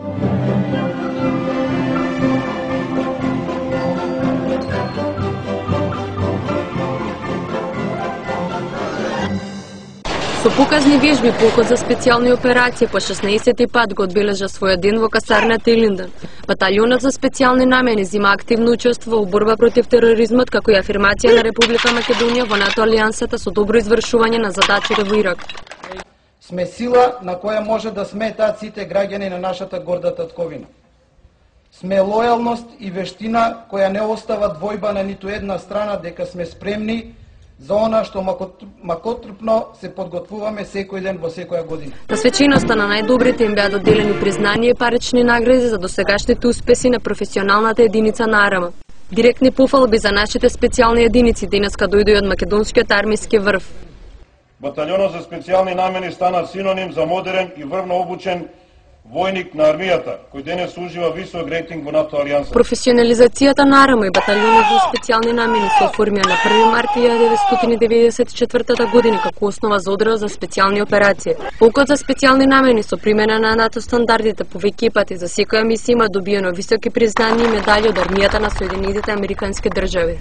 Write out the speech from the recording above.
Со показни вежби полкот за специјални операции по 16-ти пат го одбележа својот ден во касарната Илинден. Баталјонот за специјални намени зима активно учество во борба против тероризмот како и афирмација на Република Македонија во НАТО алијансата со добро извршување на задачите во Ирак. Сме сила на која може да сметаат сите граѓани на нашата горда татковина. Сме лојалност и вештина која не остава двојба на ниту една страна дека сме спремни за она што макотрпно се подготвуваме секој ден во секоја година. На свеченоста на најдобрите им беа доделени признание и парични награди за досегашните успеси на професионалната единица на АРМ. Директни пофалби за нашите специјални единици денеска дојдоа од македонскиот армиски врв. Баталјонот за специјални намени стана синоним за модерен и врвно обучен војник на армијата, кој денес ужива висок рейтинг во НАТО алијансата. Професионализацијата на АРМ и баталјонот за специјални намени се оформија на 1 март 1994 година како основа за одрел за специјални операции. Полкот за специјални намени со примена на НАТО стандардите повеќе пати за секоја мисија има добиено високи признания и медали од армијата на Соединетите Американски држави.